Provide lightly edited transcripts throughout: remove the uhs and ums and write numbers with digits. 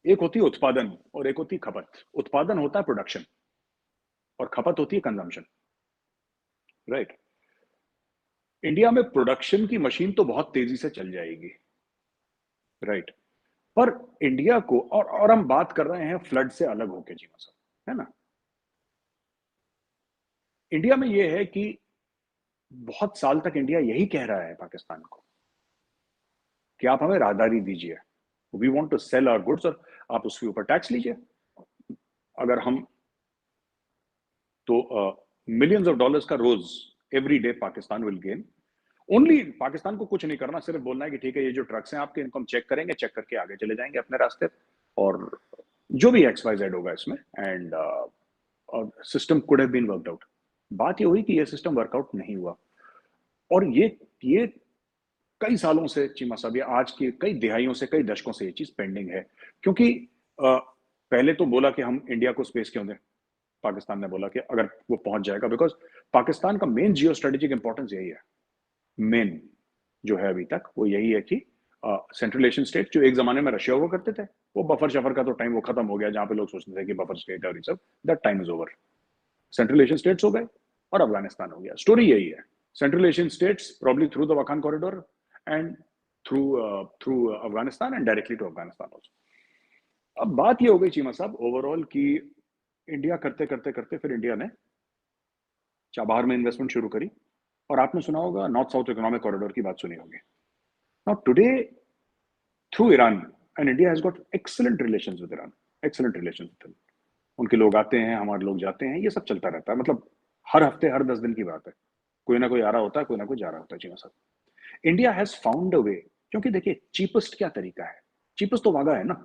एक होती है उत्पादन और एक होती है खपत। उत्पादन होता है प्रोडक्शन और खपत होती है कंजम्पशन, राइट? इंडिया में प्रोडक्शन की मशीन तो बहुत तेजी से चल जाएगी, राइट? पर इंडिया को और हम बात कर रहे हैं फ्लड से अलग होके जीवन साहब, है ना? इंडिया में ये है कि बहुत साल तक इंडिया यही कह रहा है पाकिस्तान को कि आप हमें राहदारी दीजिए, we want to sell our goods, और आप उसके ऊपर टैक्स लीजिए। अगर हम तो मिलियंस ऑफ डॉलर्स का रोज every day Pakistan will gain. Only Pakistan को कुछ नहीं करना, सिर्फ बोलना है कि ठीक है, ये जो ट्रक्स हैं आपके, इनको हम चेक करेंगे, चेक करके आगे चले जाएंगे अपने रास्ते, और जो भी एक्स वाई जेड होगा इसमें, and system could have been worked out. बात ये हुई कि ये सिस्टम वर्कआउट नहीं हुआ, और ये कई सालों से चीमा साहब, ये आज की कई दिहाइयों से, कई दशकों से ये चीज पेंडिंग है। क्योंकि पहले तो बोला कि हम इंडिया को स्पेस क्यों दें, पाकिस्तान ने बोला कि अगर वो पहुंच जाएगा, बिकॉज पाकिस्तान का मेन जियो स्ट्रेटेजिक इंपॉर्टेंस यही है, मेन जो है अभी तक वो यही है कि सेंट्रल एशियन स्टेट जो एक जमाने में रशिया हुआ करते थे, वो बफर शफर का तो टाइम वो खत्म हो गया, जहां पे लोग सोचते थे कि बफर स्टेट और ये सब, that time is over. Central Asian states हो गए और अफगानिस्तान हो गया। स्टोरी यही है, central Asian states probably through the Wakhan corridor and through through Afghanistan and directly to Afghanistan also. अब बात ये हो गई चीमा साहब ओवरऑल कि इंडिया करते करते करते फिर इंडिया ने चाबहार में इन्वेस्टमेंट शुरू करी, और आपने सुना होगा नॉर्थ साउथ इकोनॉमिक कॉरिडोर की बात सुनी होगी। Now today through Iran, and India has got excellent relations with Iran, excellent relations with them। उनके लोग आते हैं, हमारे लोग जाते हैं, ये सब चलता रहता है, मतलब हर हफ्ते हर 10 दिन की बात है, कोई ना कोई आ रहा होता है, कोई ना कोई जा रहा होता है चीमा साहब। इंडिया हैज फाउंड अ वे, क्योंकि देखिए चीपेस्ट क्या तरीका है, चीपेस्ट तो वागा है ना,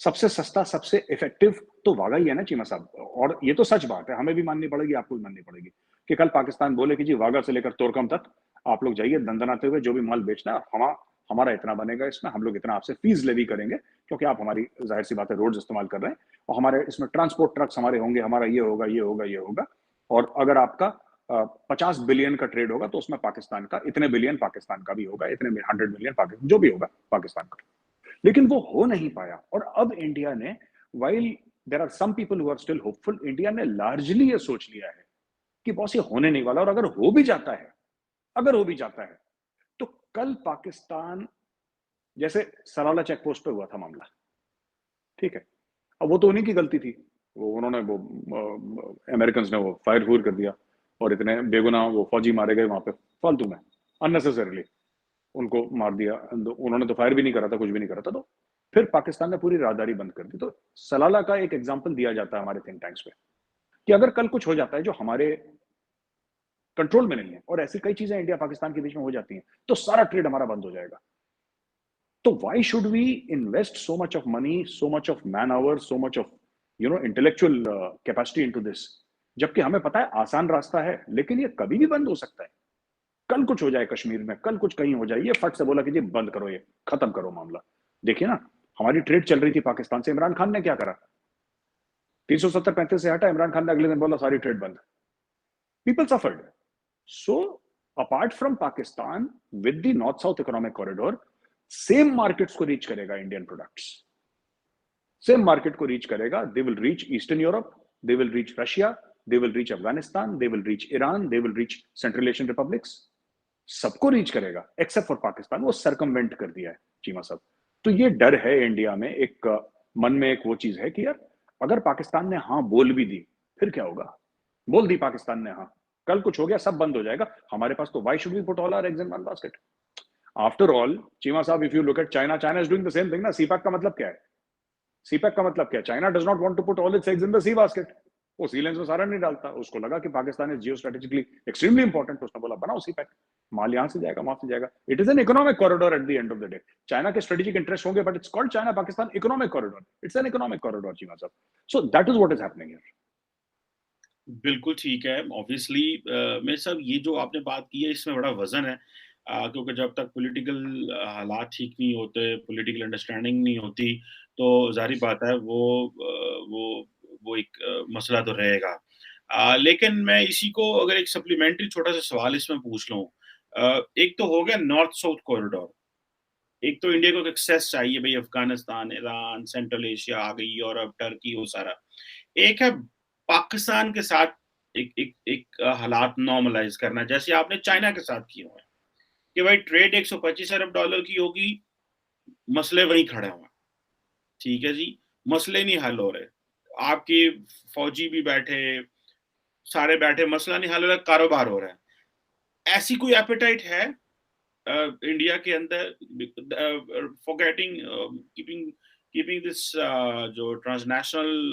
सबसे सस्ता सबसे इफेक्टिव तो वागा ही है ना चीमा साहब। और ये तो सच बात है, हमें भी माननी पड़ेगी, आपको भी माननी पड़ेगी, कि कल पाकिस्तान बोले कि जी वागा से लेकर तोरकम तक आप लोग जाइए दंदनाते हुए, जो भी माल बेचना है, हमारा इतना बनेगा इसमें, हम लोग इतना आपसे फीस लेवी करेंगे, क्योंकि आप हमारी जाहिर सी बात है रोड इस्तेमाल कर रहे हैं, और हमारे इसमें ट्रांसपोर्ट ट्रक्स हमारे होंगे, हमारा ये होगा ये होगा ये होगा, और अगर आपका 50 बिलियन का ट्रेड होगा तो उसमें पाकिस्तान का इतने बिलियन पाकिस्तान का भी होगा, इतने 100 मिलियन पाकिस्तान, जो भी होगा पाकिस्तान का। लेकिन वो हो नहीं पाया, और अब इंडिया ने, while there are some people who are still hopeful, India ने लार्जली ये सोच लिया है कि बॉस ये होने नहीं वाला, और अगर हो भी जाता है, अगर हो भी जाता है, तो कल पाकिस्तान, जैसे सलाला चेक पोस्ट पे हुआ था मामला, ठीक है, अब वो तो उन्हीं की गलती थी, वो उन्होंने वो अमेरिकन ने वो फायर फूर कर दिया, और इतने बेगुनाह वो फौजी मारे गए वहां पे फालतू में, अननेसेसरीली उनको मार दिया, उन्होंने तो फायर भी नहीं करा था, कुछ भी नहीं करा था, तो फिर पाकिस्तान ने पूरी राहदारी बंद कर दी। तो सलाला का एक एग्जांपल दिया जाता है हमारे थिंक टैंक्स पे, कि अगर कल कुछ हो जाता है जो हमारे कंट्रोल में नहीं है, और ऐसी कई चीजें इंडिया पाकिस्तान के बीच में हो जाती हैं, तो सारा ट्रेड हमारा बंद हो जाएगा। तो why should we invest so much of money, so much of man hour, so much of intellectual capacity into this, जबकि हमें पता है आसान रास्ता है, लेकिन ये कभी भी बंद हो सकता है। कल कुछ हो जाए कश्मीर में, कल कुछ कहीं हो जाए, ये फट से बोला कि जी बंद करो, ये खत्म करो मामला। देखिए ना, हमारी ट्रेड चल रही थी पाकिस्तान से, इमरान खान ने क्या करा, 370-35 से हटा, इमरान खान ने अगले दिन बोला सारी ट्रेड बंद, people suffered. So apart from Pakistan, with the north south economic corridor, same markets को रीच करेगा इंडियन प्रोडक्ट्स, सेम मार्केट को रीच करेगा, they will reach eastern Europe, they will reach Russia, they will reach Afghanistan, they will reach Iran, they will reach central Asian republics, सबको reach करेगा except for Pakistan, वो circumvent कर दिया है चीमा साहब। तो ये डर है इंडिया में, एक मन में एक वो चीज है कि यार अगर पाकिस्तान ने हाँ बोल भी दी, फिर क्या होगा, बोल दी पाकिस्तान ने हाँ, कल कुछ हो गया सब बंद हो जाएगा हमारे पास, तो why should we put all our eggs in one basket. After all Cheema Sahab, if you look at China, China is doing the same thing ना। सीपैक का मतलब क्या है, सीपैक का मतलब क्या है, China does not want to put all its eggs in the C basket, वो सी लेंस में सारा नहीं डालता, उसको लगा कि Pakistan is Jio strategically extremely important, उसने बोला बनाओ सीपैक, माल यहां से जाएगा वहां से जाएगा, it is an economic corridor at the end of the day. China के स्ट्रेटेजिक इंटरेस्ट होंगे, but it's called China Pakistan economic corridor, it's an economic corridor Cheema Sahab. So that is what is happening here. बिल्कुल ठीक है। Obviously मेरे साहब ये जो आपने बात की है इसमें बड़ा वज़न है, क्योंकि जब तक पॉलिटिकल हालात ठीक नहीं होते, पॉलिटिकल अंडरस्टैंडिंग नहीं होती, तो ज़ाहिर बात है वो एक मसला तो रहेगा। लेकिन मैं इसी को अगर एक सप्लीमेंट्री छोटा-सा सवाल इसमें पूछ लूँ, एक तो हो गया नॉर्थ साउथ कॉरिडोर, एक तो इंडिया को एक्सेस चाहिए भाई, अफगानिस्तान, ईरान, सेंट्रल एशिया आ गई, यूरोप, टर्की, वो सारा। एक है पाकिस्तान के साथ एक हालात नॉर्मलाइज करना, जैसे आपने चाइना के साथ किए हुए हैं कि भाई ट्रेड 125 अरब डॉलर की होगी, मसले वहीं खड़े हुए, ठीक है जी, मसले नहीं हल हो रहे, आपके फौजी भी बैठे, सारे बैठे, मसला नहीं हल हो रहा, कारोबार हो रहा है। ऐसी कोई एपेटाइट है इंडिया के अंदर फॉरगेटिंग कीपिंग कीपिंग दिस जो ट्रांसनेशनल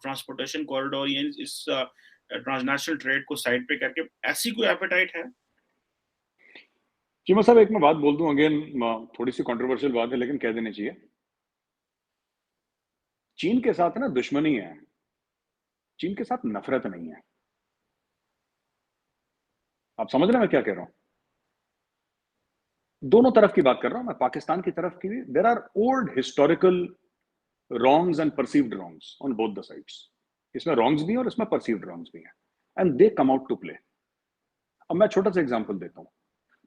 ट्रांसपोर्टेशन कॉरिडोर, इस ट्रांसनेशनल ट्रेड को साइड पे करके, ऐसी कोई एपेटाइट है? चीमा साहब, एक मैं बात बोल दूं, अगेन थोड़ी सी कंट्रोवर्शियल बात है लेकिन कह देनी चाहिए। चीन के साथ ना दुश्मनी है, चीन के साथ नफरत नहीं है। आप समझ रहे हैं मैं क्या कह रहा हूं? दोनों तरफ की बात कर रहा हूं मैं, पाकिस्तान की तरफ की भी। There are old historical wrongs and perceived wrongs on both the sides. इसमें wrongs भी है और इसमें perceived wrongs भी है, and they come out to play. अब मैं छोटा सा एग्जांपल देता हूं।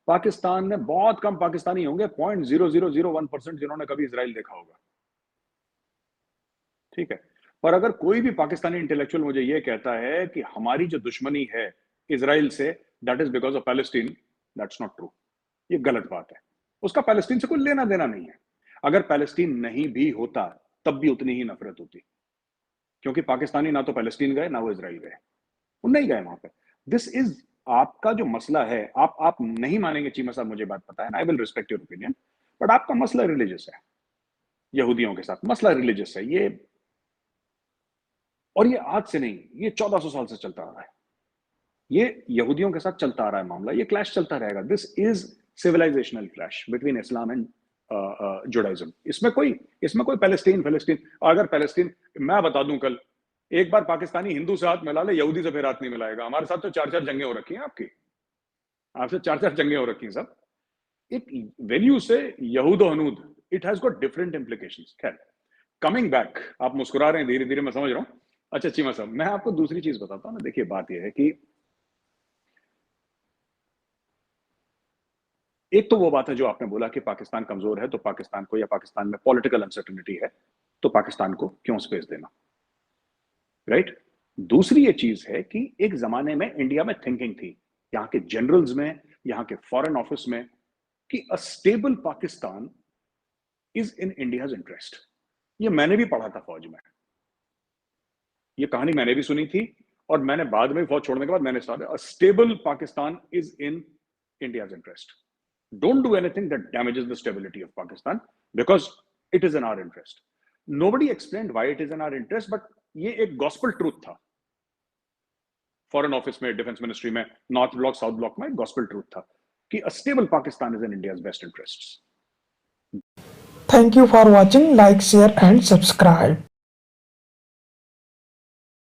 पाकिस्तान में बहुत कम पाकिस्तानी होंगे, 0.0001%, जिन्होंने कभी इजराइल देखा होगा, ठीक है। पर अगर कोई भी पाकिस्तानी इंटेलेक्चुअल मुझे यह कहता है कि हमारी जो दुश्मनी है इजराइल से, that is because of Palestine, that's not true. ये गलत बात है। उसका पैलेस्टीन से कोई लेना देना नहीं है। अगर पैलेस्टीन नहीं भी होता तब भी उतनी ही नफरत होती, क्योंकि पाकिस्तानी ना तो पैलेस्टीन गए ना वो इजराइल गए, वो नहीं गए वहां पे। दिस इज आपका जो मसला है, आप नहीं मानेंगे चीमा साहब, मुझे बात पता है, I will respect your opinion, but आपका मसला रिलीजियस है, यहूदियों के साथ मसला रिलीजियस है ये। और ये आज से नहीं, ये 1400 साल से चलता आ रहा है। ये यहूदियों के साथ चलता आ रहा है मामला, ये क्लैश चलता रहेगा। This is civilisational clash between Islam and Judaism. इसमें कोई पैलेस्टीन अगर पैलेस्टीन, मैं बता दूं, कल एक बार पाकिस्तानी हिंदू से हाथ मिला ले, यहूदी से फिर हाथ नहीं मिलाएगा। हमारे साथ तो 4-4 जंगें हो रखी हैं आपकी, आपसे 4-4 जंगें हो रखी हैं सब। एक वेन यू से यहूद हनूद, it has got different implications. खैर, कमिंग बैक, आप मुस्कुरा रहे हैं धीरे धीरे, मैं समझ रहा हूं। अच्छा चीमा साहब, मैं आपको दूसरी चीज बताता हूं ना। देखिए, बात यह है कि एक तो वो बात है जो आपने बोला कि पाकिस्तान कमजोर है, तो पाकिस्तान को, या पाकिस्तान में पॉलिटिकल अनसर्टेनिटी है, तो पाकिस्तान को क्यों स्पेस देना, राइट? दूसरी ये चीज है कि एक जमाने में इंडिया में थिंकिंग थी, यहाँ के जनरल्स में, यहाँ के फॉरेन ऑफिस में, कि a stable Pakistan is in India's interest. ये मैंने भी पढ़ा था फौज में, ये कहानी मैंने भी सुनी थी, और मैंने बाद में फौज छोड़ने के बाद मैंने start, a stable Pakistan is in India's interest. Don't do anything that damages the stability of Pakistan, because it is in our interest. Nobody explained why it is in our interest, but ये एक gospel truth था। Foreign office में, defence ministry में, north block south block में gospel truth था कि a stable Pakistan is in India's best interests. Thank you for watching. Like, share and subscribe.